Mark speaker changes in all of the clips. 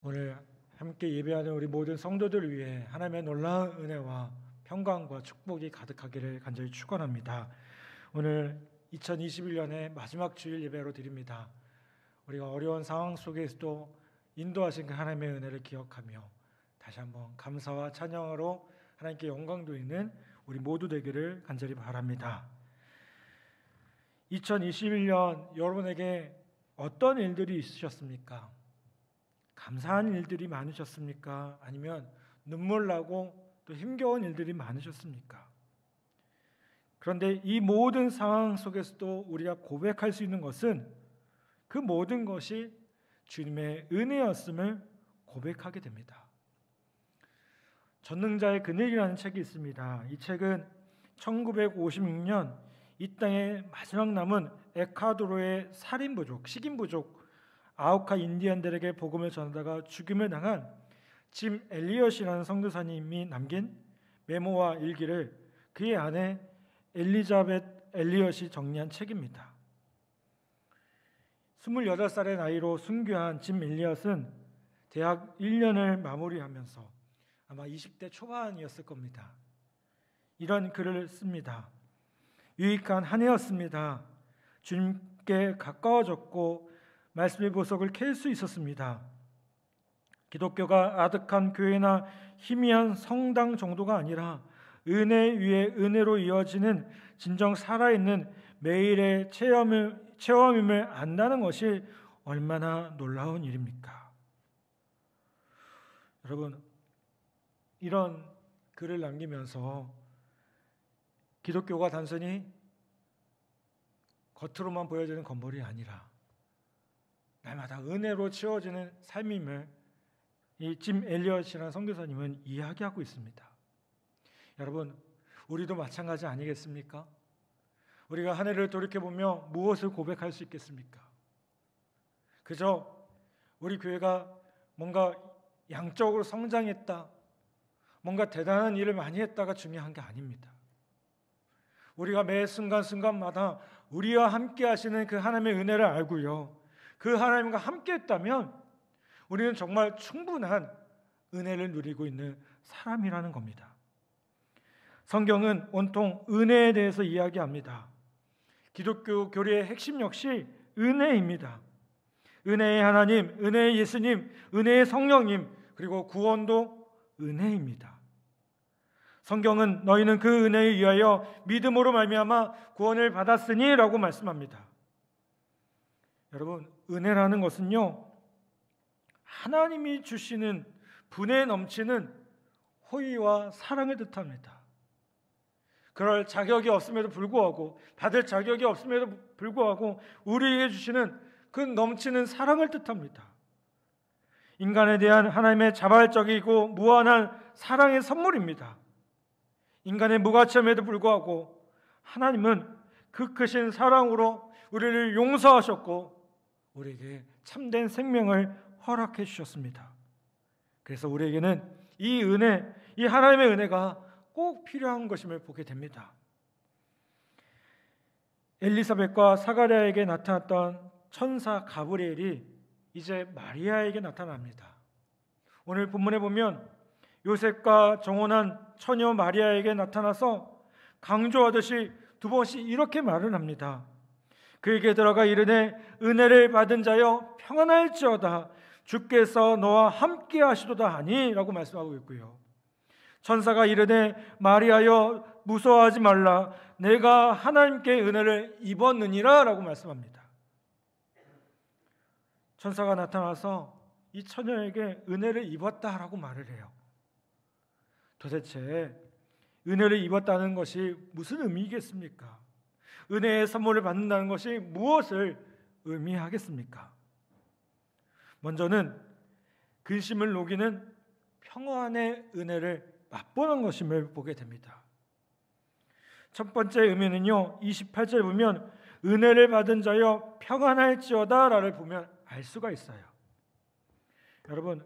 Speaker 1: 오늘 함께 예배하는 우리 모든 성도들을 위해 하나님의 놀라운 은혜와 평강과 축복이 가득하기를 간절히 축원합니다. 오늘 2021년의 마지막 주일 예배로 드립니다. 우리가 어려운 상황 속에서도 인도하신 그 하나님의 은혜를 기억하며 다시 한번 감사와 찬양으로 하나님께 영광 돌리는 우리 모두 되기를 간절히 바랍니다. 2021년 여러분에게 어떤 일들이 있으셨습니까? 감사한 일들이 많으셨습니까? 아니면 눈물 나고 또 힘겨운 일들이 많으셨습니까? 그런데 이 모든 상황 속에서도 우리가 고백할 수 있는 것은 그 모든 것이 주님의 은혜였음을 고백하게 됩니다. 전능자의 그늘이라는 책이 있습니다. 이 책은 1956년 이 땅에 마지막 남은 에콰도르의 살인부족, 식인부족 아우카 인디언들에게 복음을 전하다가 죽임을 당한 짐 엘리엇이라는 선교사님이 남긴 메모와 일기를 그의 아내 엘리자벳 엘리엇이 정리한 책입니다. 28살의 나이로 순교한 짐 엘리엇은 대학 1년을 마무리하면서 아마 20대 초반이었을 겁니다. 이런 글을 씁니다. 유익한 한 해였습니다. 주님께 가까워졌고 말씀의 보석을 캘 수 있었습니다. 기독교가 아득한 교회나 희미한 성당 정도가 아니라 은혜 위에 은혜로 이어지는 진정 살아있는 매일의 체험임을 안다는 것이 얼마나 놀라운 일입니까? 여러분, 이런 글을 남기면서 기독교가 단순히 겉으로만 보여지는 건물이 아니라 날마다 은혜로 채워지는 삶임을 이 짐 엘리엇이라는 선교사님은 이야기하고 있습니다. 여러분, 우리도 마찬가지 아니겠습니까? 우리가 한 해를 돌이켜보며 무엇을 고백할 수 있겠습니까? 그저 우리 교회가 뭔가 양적으로 성장했다, 뭔가 대단한 일을 많이 했다가 중요한 게 아닙니다. 우리가 매 순간순간마다 우리와 함께 하시는 그 하나님의 은혜를 알고요, 그 하나님과 함께 했다면 우리는 정말 충분한 은혜를 누리고 있는 사람이라는 겁니다. 성경은 온통 은혜에 대해서 이야기합니다. 기독교 교리의 핵심 역시 은혜입니다. 은혜의 하나님, 은혜의 예수님, 은혜의 성령님, 그리고 구원도 은혜입니다. 성경은 너희는 그 은혜에 의하여 믿음으로 말미암아 구원을 받았으니 라고 말씀합니다. 여러분, 은혜라는 것은요, 하나님이 주시는 분에 넘치는 호의와 사랑을 뜻합니다. 그럴 자격이 없음에도 불구하고, 받을 자격이 없음에도 불구하고 우리에게 주시는 그 넘치는 사랑을 뜻합니다. 인간에 대한 하나님의 자발적이고 무한한 사랑의 선물입니다. 인간의 무가치함에도 불구하고 하나님은 그 크신 사랑으로 우리를 용서하셨고 우리에게 참된 생명을 허락해 주셨습니다. 그래서 우리에게는 이 은혜, 이 하나님의 은혜가 꼭 필요한 것임을 보게 됩니다. 엘리사벳과 사가랴에게 나타났던 천사 가브리엘이 이제 마리아에게 나타납니다. 오늘 본문에 보면 요셉과 정혼한 처녀 마리아에게 나타나서 강조하듯이 두 번씩 이렇게 말을 합니다. 그에게 들어가 이르되 은혜를 받은 자여 평안할지어다 주께서 너와 함께 하시도다 하니 라고 말씀하고 있고요. 천사가 이르되 마리아여 무서워하지 말라 내가 하나님께 은혜를 입었느니라 라고 말씀합니다. 천사가 나타나서 이 처녀에게 은혜를 입었다라고 말을 해요. 도대체 은혜를 입었다는 것이 무슨 의미겠습니까? 은혜의 선물을 받는다는 것이 무엇을 의미하겠습니까? 먼저는 근심을 녹이는 평안의 은혜를 맛보는 것임을 보게 됩니다. 첫 번째 의미는요, 28절에 보면 은혜를 받은 자여 평안할지어다라를 보면 알 수가 있어요. 여러분,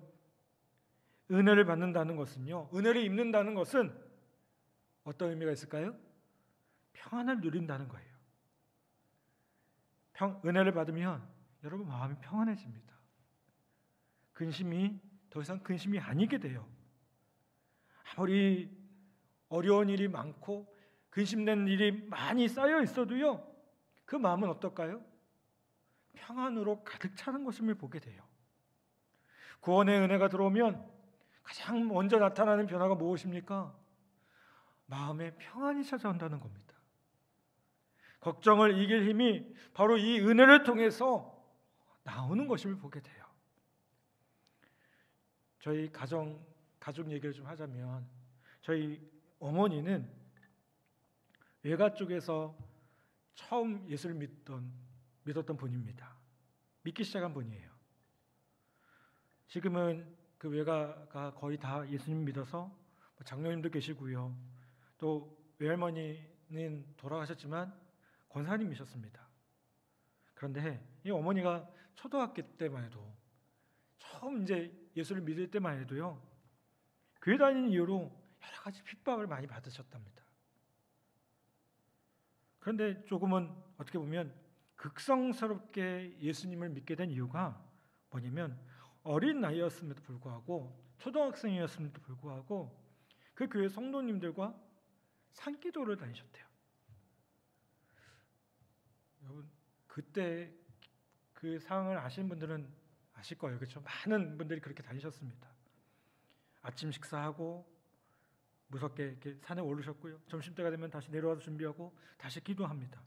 Speaker 1: 은혜를 받는다는 것은요, 은혜를 입는다는 것은 어떤 의미가 있을까요? 평안을 누린다는 거예요. 은혜를 받으면 여러분 마음이 평안해집니다. 근심이 더 이상 근심이 아니게 돼요. 아무리 어려운 일이 많고 근심된 일이 많이 쌓여 있어도요, 그 마음은 어떨까요? 평안으로 가득 차는 것임을 보게 돼요. 구원의 은혜가 들어오면 가장 먼저 나타나는 변화가 무엇입니까? 마음에 평안이 찾아온다는 겁니다. 걱정을 이길 힘이 바로 이 은혜를 통해서 나오는 것임을 보게 돼요. 저희 가족 얘기를 좀 하자면, 저희 어머니는 외가 쪽에서 처음 예수를 믿었던 분입니다. 믿기 시작한 분이에요. 지금은 그 외가가 거의 다 예수님 믿어서 장로님도 계시고요, 또 외할머니는 돌아가셨지만 권사님이셨습니다. 그런데 이 어머니가 초등학교 때만 해도, 처음 이제 예수를 믿을 때만 해도요, 교회 다니는 이유로 여러 가지 핍박을 많이 받으셨답니다. 그런데 조금은 어떻게 보면 극성스럽게 예수님을 믿게 된 이유가 뭐냐면, 어린 나이였음에도 불구하고, 초등학생이었음에도 불구하고 그 교회 성도님들과 산기도를 다니셨대요. 여러분, 그때 그 상황을 아시는 분들은 아실 거예요. 그렇죠? 많은 분들이 그렇게 다니셨습니다. 아침 식사하고 무섭게 이렇게 산에 오르셨고요, 점심때가 되면 다시 내려와서 준비하고 다시 기도합니다.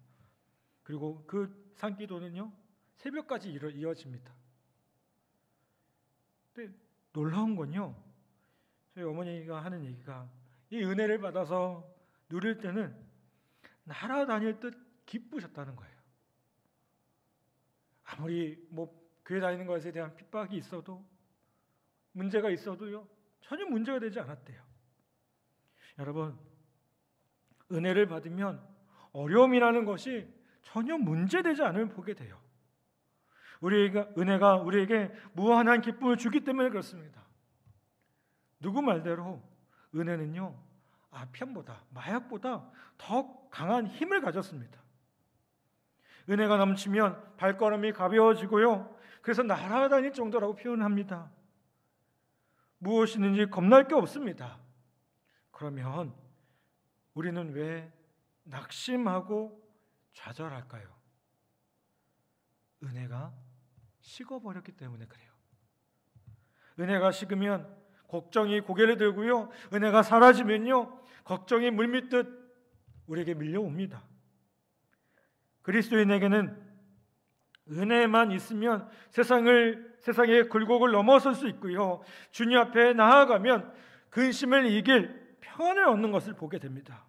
Speaker 1: 그리고 그 산기도는요, 새벽까지 이어집니다. 근데 놀라운 건요, 저희 어머니가 하는 얘기가, 이 은혜를 받아서 누릴 때는 날아다닐 듯 기쁘셨다는 거예요. 아무리 교회 다니는 것에 대한 핍박이 있어도, 문제가 있어도요, 전혀 문제가 되지 않았대요. 여러분, 은혜를 받으면 어려움이라는 것이 전혀 문제되지 않음을 보게 돼요. 은혜가 우리에게 무한한 기쁨을 주기 때문에 그렇습니다. 누구 말대로 은혜는요, 아편보다, 마약보다 더 강한 힘을 가졌습니다. 은혜가 넘치면 발걸음이 가벼워지고요, 그래서 날아다닐 정도라고 표현합니다. 무엇이든지 겁날 게 없습니다. 그러면 우리는 왜 낙심하고 좌절할까요? 은혜가 식어버렸기 때문에 그래요. 은혜가 식으면 걱정이 고개를 들고요, 은혜가 사라지면요, 걱정이 물밀듯 우리에게 밀려옵니다. 그리스도인에게는 은혜만 있으면 세상의 굴곡을 넘어설 수 있고요, 주님 앞에 나아가면 근심을 이길 평안을 얻는 것을 보게 됩니다.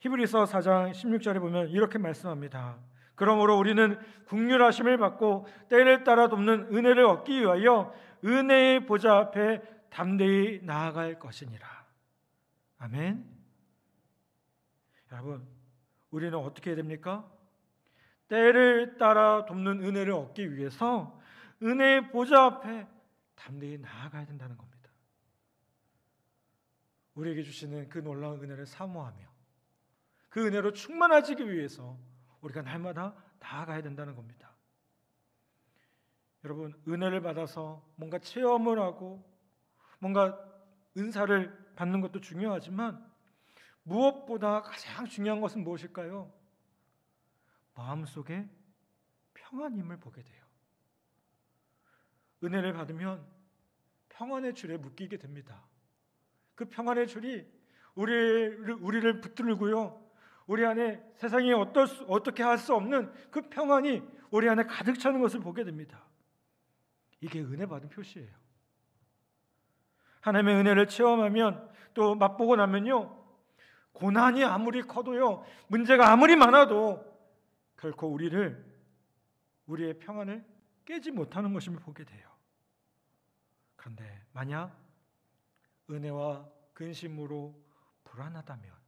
Speaker 1: 히브리서 4장 16절에 보면 이렇게 말씀합니다. 그러므로 우리는 긍휼하심을 받고 때를 따라 돕는 은혜를 얻기 위하여 은혜의 보좌 앞에 담대히 나아갈 것이니라. 아멘. 여러분, 우리는 어떻게 해야 됩니까? 때를 따라 돕는 은혜를 얻기 위해서 은혜의 보좌 앞에 담대히 나아가야 된다는 겁니다. 우리에게 주시는 그 놀라운 은혜를 사모하며 그 은혜로 충만해지기 위해서 우리가 날마다 나아가야 된다는 겁니다. 여러분, 은혜를 받아서 뭔가 체험을 하고 뭔가 은사를 받는 것도 중요하지만 무엇보다 가장 중요한 것은 무엇일까요? 마음속에 평안임을 보게 돼요. 은혜를 받으면 평안의 줄에 묶이게 됩니다. 그 평안의 줄이 우리를 붙들고요, 우리 안에 세상이 어떻게 할 수 없는 그 평안이 우리 안에 가득 차는 것을 보게 됩니다. 이게 은혜 받은 표시예요. 하나님의 은혜를 체험하면, 또 맛보고 나면요, 고난이 아무리 커도요, 문제가 아무리 많아도 결코 우리의 평안을 깨지 못하는 것임을 보게 돼요. 그런데 만약 은혜와 근심으로 불안하다면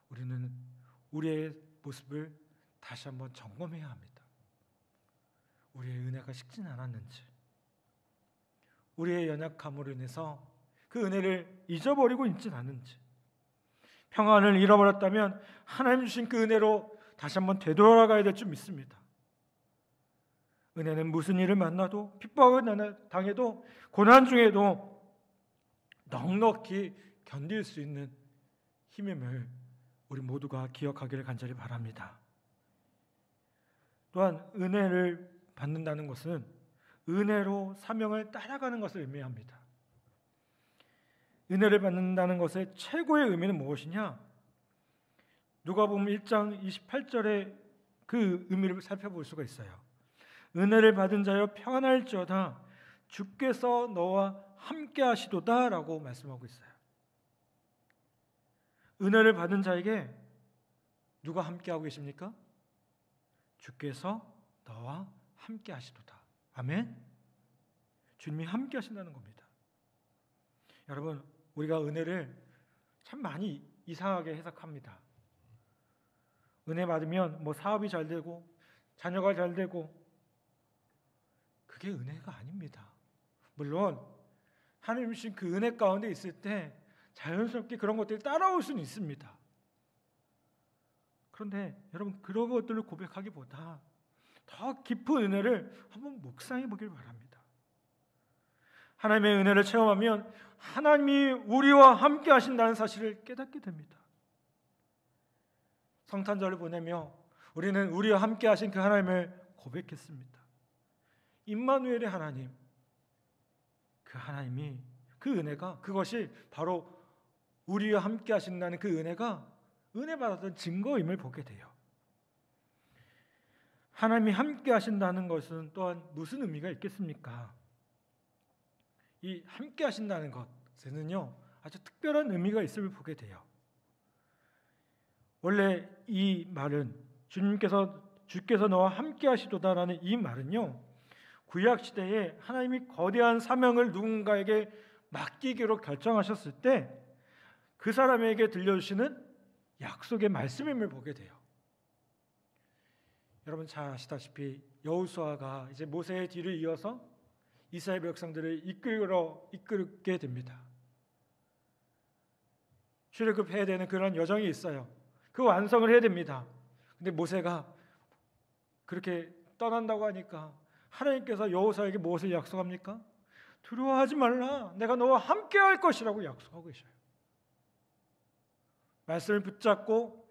Speaker 1: 우리는 우리의 모습을 다시 한번 점검해야 합니다. 우리의 은혜가 식진 않았는지, 우리의 연약함으로 인해서 그 은혜를 잊어버리고 있진 않은지, 평안을 잃어버렸다면 하나님 주신 그 은혜로 다시 한번 되돌아가야 될 줄 믿습니다. 은혜는 무슨 일을 만나도, 핍박을 당해도, 고난 중에도 넉넉히 견딜 수 있는 힘임을 우리 모두가 기억하기를 간절히 바랍니다. 또한 은혜를 받는다는 것은 은혜로 사명을 따라가는 것을 의미합니다. 은혜를 받는다는 것의 최고의 의미는 무엇이냐? 누가복음 1장 28절의 그 의미를 살펴볼 수가 있어요. 은혜를 받은 자여 평안할지어다 주께서 너와 함께 하시도다 라고 말씀하고 있어요. 은혜를 받은 자에게 누가 함께 하고 계십니까? 주께서 너와 함께 하시도다. 아멘. 주님이 함께 하신다는 겁니다. 여러분, 우리가 은혜를 참 많이 이상하게 해석합니다. 은혜 받으면 뭐 사업이 잘 되고 자녀가 잘 되고, 그게 은혜가 아닙니다. 물론 하나님 주신 그 은혜 가운데 있을 때 자연스럽게 그런 것들이 따라올 수는 있습니다. 그런데 여러분, 그런 것들을 고백하기보다 더 깊은 은혜를 한번 묵상해 보길 바랍니다. 하나님의 은혜를 체험하면 하나님이 우리와 함께 하신다는 사실을 깨닫게 됩니다. 성탄절을 보내며 우리는 우리와 함께 하신 그 하나님을 고백했습니다. 임마누엘의 하나님, 그 하나님이, 그 은혜가, 그것이 바로 우리와 함께 하신다는 그 은혜가 은혜 받았던 증거임을 보게 돼요. 하나님이 함께 하신다는 것은 또한 무슨 의미가 있겠습니까? 이 함께 하신다는 것에는요, 아주 특별한 의미가 있음을 보게 돼요. 원래 이 말은 주께서 너와 함께 하시도다라는 이 말은요, 구약 시대에 하나님이 거대한 사명을 누군가에게 맡기기로 결정하셨을 때 그 사람에게 들려주시는 약속의 말씀임을 보게 돼요. 여러분 잘 아시다시피 여호수아가 이제 모세의 뒤를 이어서 이스라엘 백성들을 이끌게 됩니다. 출애굽해야 되는 그런 여정이 있어요. 그 완성을 해야 됩니다. 근데 모세가 그렇게 떠난다고 하니까 하나님께서 여호수아에게 무엇을 약속합니까? 두려워하지 말라, 내가 너와 함께 할 것이라고 약속하고 계셔요. 말씀을 붙잡고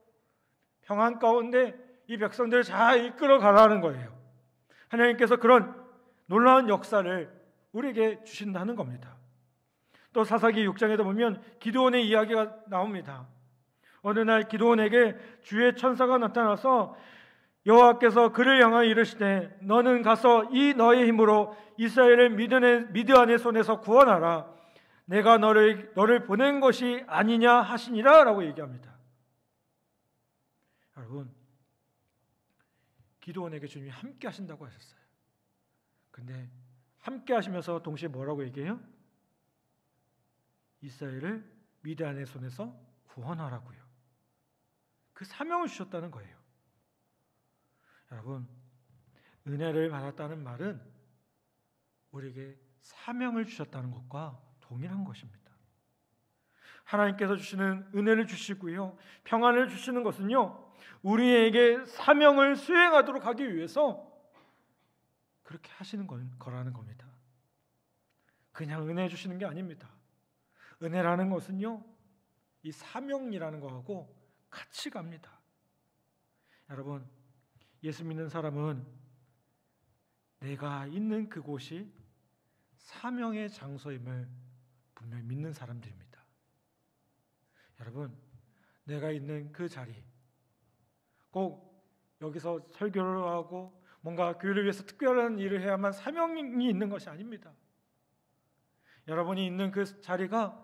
Speaker 1: 평안 가운데 이 백성들을 잘 이끌어 가라는 거예요. 하나님께서 그런 놀라운 역사를 우리에게 주신다는 겁니다. 또 사사기 6장에도 보면 기드온의 이야기가 나옵니다. 어느 날 기드온에게 주의 천사가 나타나서 여호와께서 그를 향하여 이르시되 너는 가서 이 너의 힘으로 이스라엘을 미드안의 손에서 구원하라. 내가 너를 보낸 것이 아니냐 하시니라 라고 얘기합니다. 여러분, 기드온에게 주님이 함께 하신다고 하셨어요. 근데 함께 하시면서 동시에 뭐라고 얘기해요? 이스라엘을 미드안의 손에서 구원하라고요. 그 사명을 주셨다는 거예요. 여러분, 은혜를 받았다는 말은 우리에게 사명을 주셨다는 것과 동일한 것입니다. 하나님께서 주시는 은혜를 주시고요, 평안을 주시는 것은요, 우리에게 사명을 수행하도록 하기 위해서 그렇게 하시는 거라는 겁니다. 그냥 은혜 주시는 게 아닙니다. 은혜라는 것은요, 이 사명이라는 거하고 같이 갑니다. 여러분, 예수 믿는 사람은 내가 있는 그곳이 사명의 장소임을 분명히 믿는 사람들입니다. 여러분, 내가 있는 그 자리, 꼭 여기서 설교를 하고 뭔가 교회를 위해서 특별한 일을 해야만 사명이 있는 것이 아닙니다. 여러분이 있는 그 자리가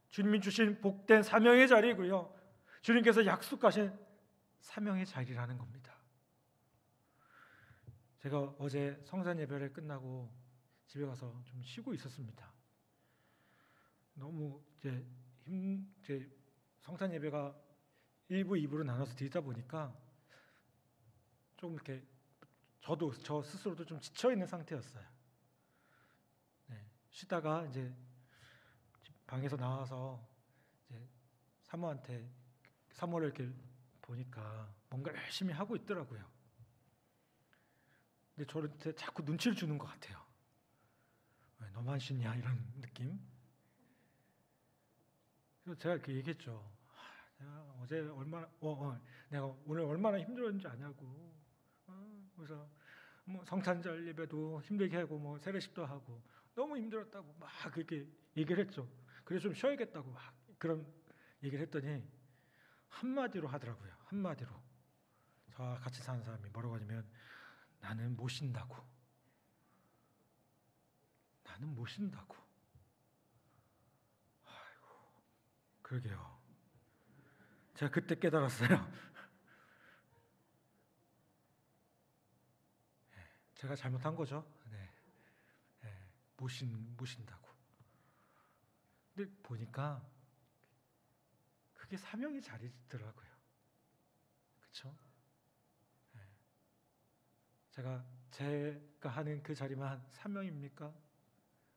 Speaker 1: 주님이 주신 복된 사명의 자리고요, 주님께서 약속하신 사명의 자리라는 겁니다. 제가 어제 성산 예배를 끝나고 집에 가서 좀 쉬고 있었습니다. 너무 이제 성산 예배가 1부, 2부로 나눠서 드리다 보니까 좀 이렇게 저 스스로도 좀 지쳐 있는 상태였어요. 네, 쉬다가 이제 방에서 나와서 이제 사모를 이렇게 보니까 뭔가 열심히 하고 있더라고요. 근데 저한테 자꾸 눈치를 주는 것 같아요. 왜 너만 쉬냐 이런 느낌. 그래서 제가 이렇게 얘기했죠. 내가 어제 얼마나 내가 오늘 얼마나 힘들었는지 아냐고. 그래서 뭐 성탄절 예배도 힘들게 하고 뭐 세례식도 하고 너무 힘들었다고 막 그렇게 얘기를 했죠. 그래서 좀 쉬어야겠다고 막 그런 얘기를 했더니 한마디로 하더라고요. 한마디로 저와 같이 사는 사람이 뭐라고 하냐면 나는 못 쉰다고. 나는 못 쉰다고. 아이고, 그러게요. 제가 그때 깨달았어요. 제가 잘못한 거죠. 네. 못 쉰다고. 근데 보니까 그게 사명의 자리더라고요. 그렇죠? 제가 하는 그 자리만 사명입니까?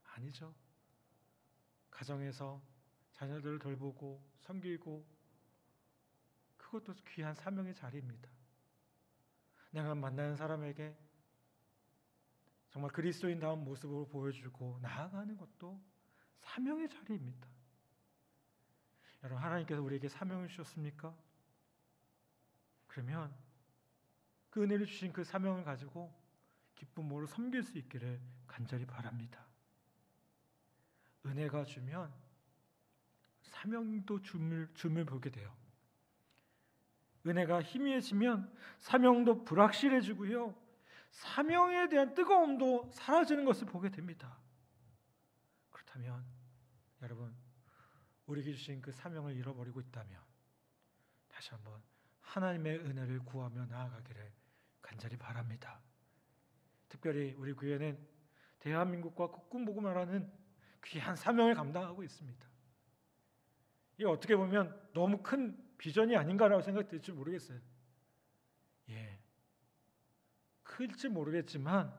Speaker 1: 아니죠. 가정에서 자녀들을 돌보고 섬기고 그것도 귀한 사명의 자리입니다. 내가 만나는 사람에게 정말 그리스도인다운 모습으로 보여주고 나아가는 것도 사명의 자리입니다. 여러분, 하나님께서 우리에게 사명을 주셨습니까? 그러면 그 은혜를 주신 그 사명을 가지고 기쁨으로 섬길 수 있기를 간절히 바랍니다. 은혜가 주면 사명도 줌을 보게 돼요. 은혜가 희미해지면 사명도 불확실해지고요. 사명에 대한 뜨거움도 사라지는 것을 보게 됩니다. 그렇다면 여러분, 우리에게 주신 그 사명을 잃어버리고 있다면 다시 한번 하나님의 은혜를 구하며 나아가기를 간절히 바랍니다. 특별히 우리 교회는 대한민국과 국군복음화라는 귀한 사명을 감당하고 있습니다. 이게 어떻게 보면 너무 큰 비전이 아닌가라고 생각될지 모르겠어요. 클지 모르겠지만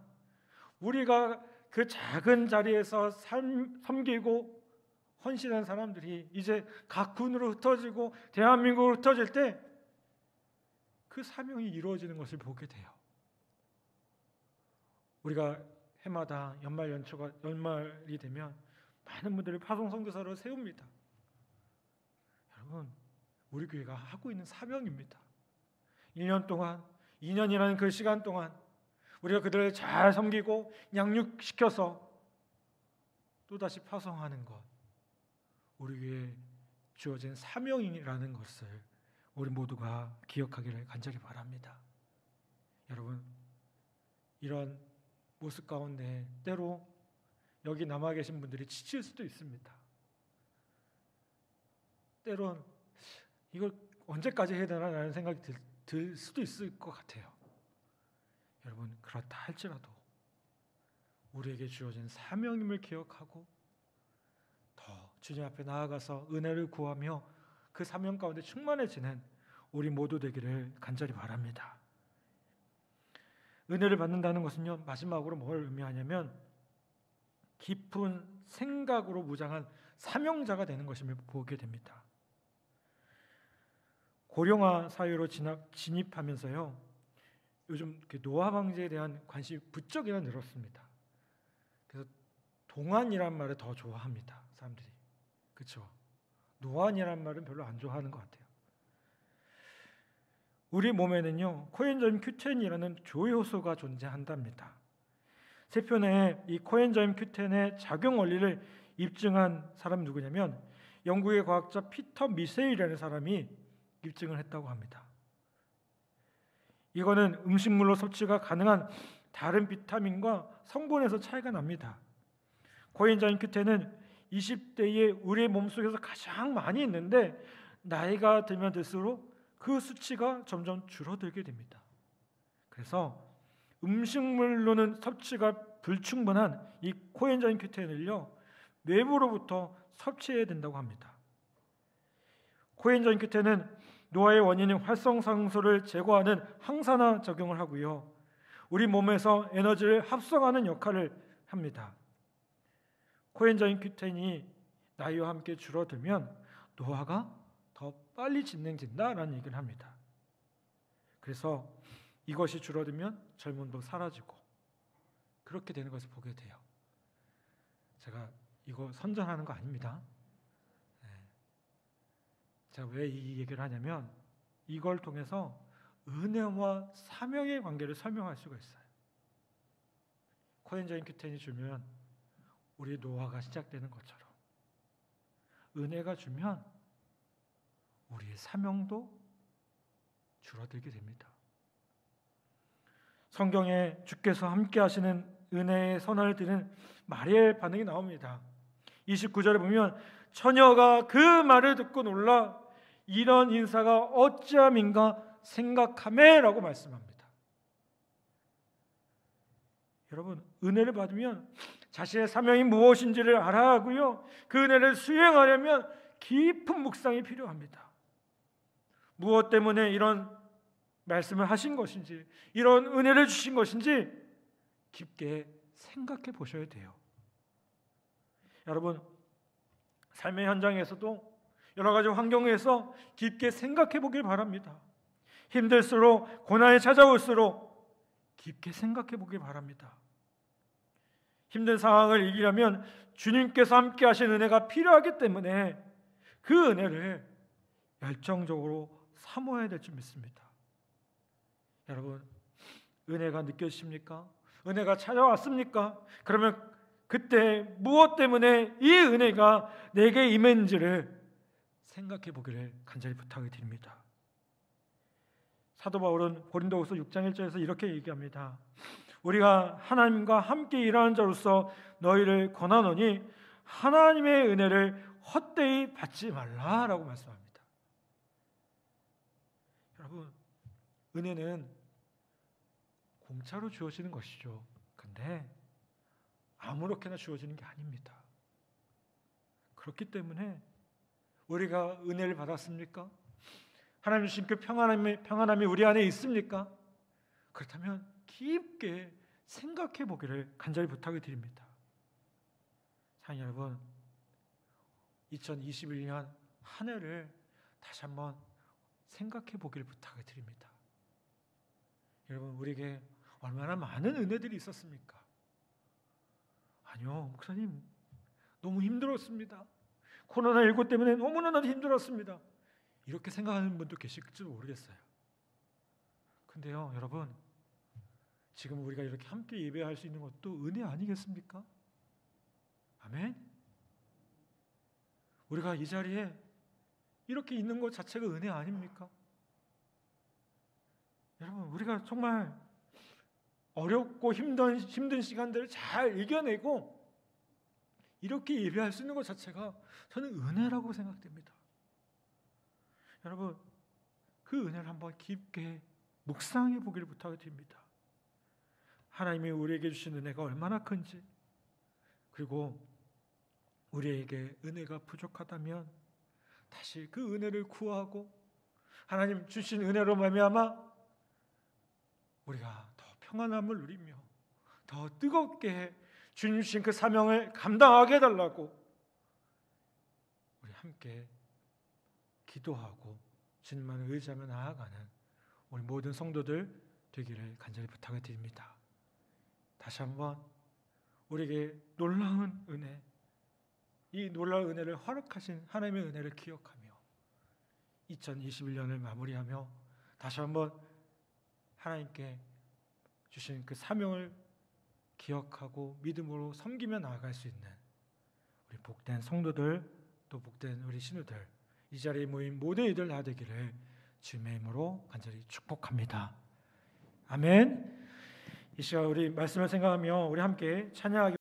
Speaker 1: 우리가 그 작은 자리에서 섬기고 헌신한 사람들이 이제 각 군으로 흩어지고 대한민국으로 흩어질 때 그 사명이 이루어지는 것을 보게 돼요. 우리가 해마다 연말이 되면 많은 분들이 파송 선교사를 세웁니다. 여러분, 우리 교회가 하고 있는 사명입니다. 1년 동안, 2년이라는 그 시간 동안 우리가 그들을 잘 섬기고 양육시켜서 또다시 파송하는 것, 우리 교회에 주어진 사명이라는 것을 우리 모두가 기억하기를 간절히 바랍니다. 여러분, 이런 모습 가운데 때로 여기 남아 계신 분들이 지칠 수도 있습니다. 때론 이걸 언제까지 해야 되나라는 생각이 들 수도 있을 것 같아요. 여러분, 그렇다 할지라도 우리에게 주어진 사명임을 기억하고 더 주님 앞에 나아가서 은혜를 구하며 그 사명 가운데 충만해지는 우리 모두 되기를 간절히 바랍니다. 은혜를 받는다는 것은요, 마지막으로 뭘 의미하냐면 깊은 생각으로 무장한 사명자가 되는 것임을 보게 됩니다. 고령화 사회로 진입하면서요, 요즘 노화 방지에 대한 관심이 부쩍이나 늘었습니다. 그래서 동안이란 말을 더 좋아합니다, 사람들이. 그렇죠? 노안이란 말은 별로 안 좋아하는 것 같아요. 우리 몸에는요, 코엔자임 Q10이라는 조효소가 존재한답니다. 세편에 이 코엔자임 Q10의 작용 원리를 입증한 사람이 누구냐면 영국의 과학자 피터 미세일이라는 사람이 입증을 했다고 합니다. 이거는 음식물로 섭취가 가능한 다른 비타민과 성분에서 차이가 납니다. 코엔자임 Q10은 20대의 우리의 몸속에서 가장 많이 있는데 나이가 들면 들수록 그 수치가 점점 줄어들게 됩니다. 그래서 음식물로는 섭취가 불충분한 이 코엔자임 Q10을요, 외부로부터 섭취해야 된다고 합니다. 코엔자임 Q10은 노화의 원인인 활성산소를 제거하는 항산화 작용을 하고요, 우리 몸에서 에너지를 합성하는 역할을 합니다. 코엔자임 Q10이 나이와 함께 줄어들면 노화가 더 빨리 진행된다라는 얘기를 합니다. 그래서 이것이 줄어들면 젊음도 사라지고 그렇게 되는 것을 보게 돼요. 제가 이거 선전하는 거 아닙니다. 제가 왜 이 얘기를 하냐면 이걸 통해서 은혜와 사명의 관계를 설명할 수가 있어요. 코헨 자인 큐텐이 주면 우리 노화가 시작되는 것처럼 은혜가 주면 우리의 사명도 줄어들게 됩니다. 성경에 주께서 함께 하시는 은혜의 선언을 듣는 마리아의 반응이 나옵니다. 29절에 보면 처녀가 그 말을 듣고 놀라 이런 인사가 어찌함인가 생각하매라고 말씀합니다. 여러분, 은혜를 받으면 자신의 사명이 무엇인지를 알아야 하고요, 그 은혜를 수행하려면 깊은 묵상이 필요합니다. 무엇 때문에 이런 말씀을 하신 것인지, 이런 은혜를 주신 것인지 깊게 생각해 보셔야 돼요. 여러분, 삶의 현장에서도 여러 가지 환경에서 깊게 생각해 보길 바랍니다. 힘들수록, 고난이 찾아올수록 깊게 생각해 보길 바랍니다. 힘든 상황을 이기려면 주님께서 함께 하신 은혜가 필요하기 때문에 그 은혜를 열정적으로 사모해야 될 줄 믿습니다. 여러분, 은혜가 느껴지십니까? 은혜가 찾아왔습니까? 그러면 그때 무엇 때문에 이 은혜가 내게 임했는지를 생각해 보기를 간절히 부탁을 드립니다. 사도 바울은 고린도후서 6장 1절에서 이렇게 얘기합니다. 우리가 하나님과 함께 일하는 자로서 너희를 권하노니 하나님의 은혜를 헛되이 받지 말라라고 말씀합니다. 여러분, 은혜는 공짜로 주어지는 것이죠. 근데 아무렇게나 주어지는 게 아닙니다. 그렇기 때문에 우리가 은혜를 받았습니까? 하나님 주신 그 평안함이 우리 안에 있습니까? 그렇다면 깊게 생각해 보기를 간절히 부탁을 드립니다. 사랑하는 여러분, 2021년 한 해를 다시 한번 생각해 보기를 부탁을 드립니다. 여러분, 우리에게 얼마나 많은 은혜들이 있었습니까? 아니요, 목사님, 너무 힘들었습니다. 코로나19 때문에 너무나 힘들었습니다. 이렇게 생각하는 분도 계실지도 모르겠어요. 근데요, 여러분, 지금 우리가 이렇게 함께 예배할 수 있는 것도 은혜 아니겠습니까? 아멘? 우리가 이 자리에 이렇게 있는 것 자체가 은혜 아닙니까? 여러분, 우리가 정말 어렵고 힘든 시간들을 잘 이겨내고 이렇게 예배할 수 있는 것 자체가 저는 은혜라고 생각됩니다. 여러분, 그 은혜를 한번 깊게 묵상해 보기를 부탁을 드립니다. 하나님이 우리에게 주신 은혜가 얼마나 큰지, 그리고 우리에게 은혜가 부족하다면 다시 그 은혜를 구하고 하나님 주신 은혜로 말미암아 우리가 더 평안함을 누리며 더 뜨겁게 주님 주신 그 사명을 감당하게 해달라고 우리 함께 기도하고 주님만을 의지하며 나아가는 우리 모든 성도들 되기를 간절히 부탁을 드립니다. 다시 한번 우리에게 놀라운 은혜, 이 놀라운 은혜를 허락하신 하나님의 은혜를 기억하며 2021년을 마무리하며 다시 한번 하나님께 주신 그 사명을 기억하고 믿음으로 섬기며 나아갈 수 있는 우리 복된 성도들, 또 복된 우리 신우들, 이 자리에 모인 모든 이들 다 되기를 주님의 이름으로 간절히 축복합니다. 아멘. 이 시간 우리 말씀을 생각하며 우리 함께 찬양하기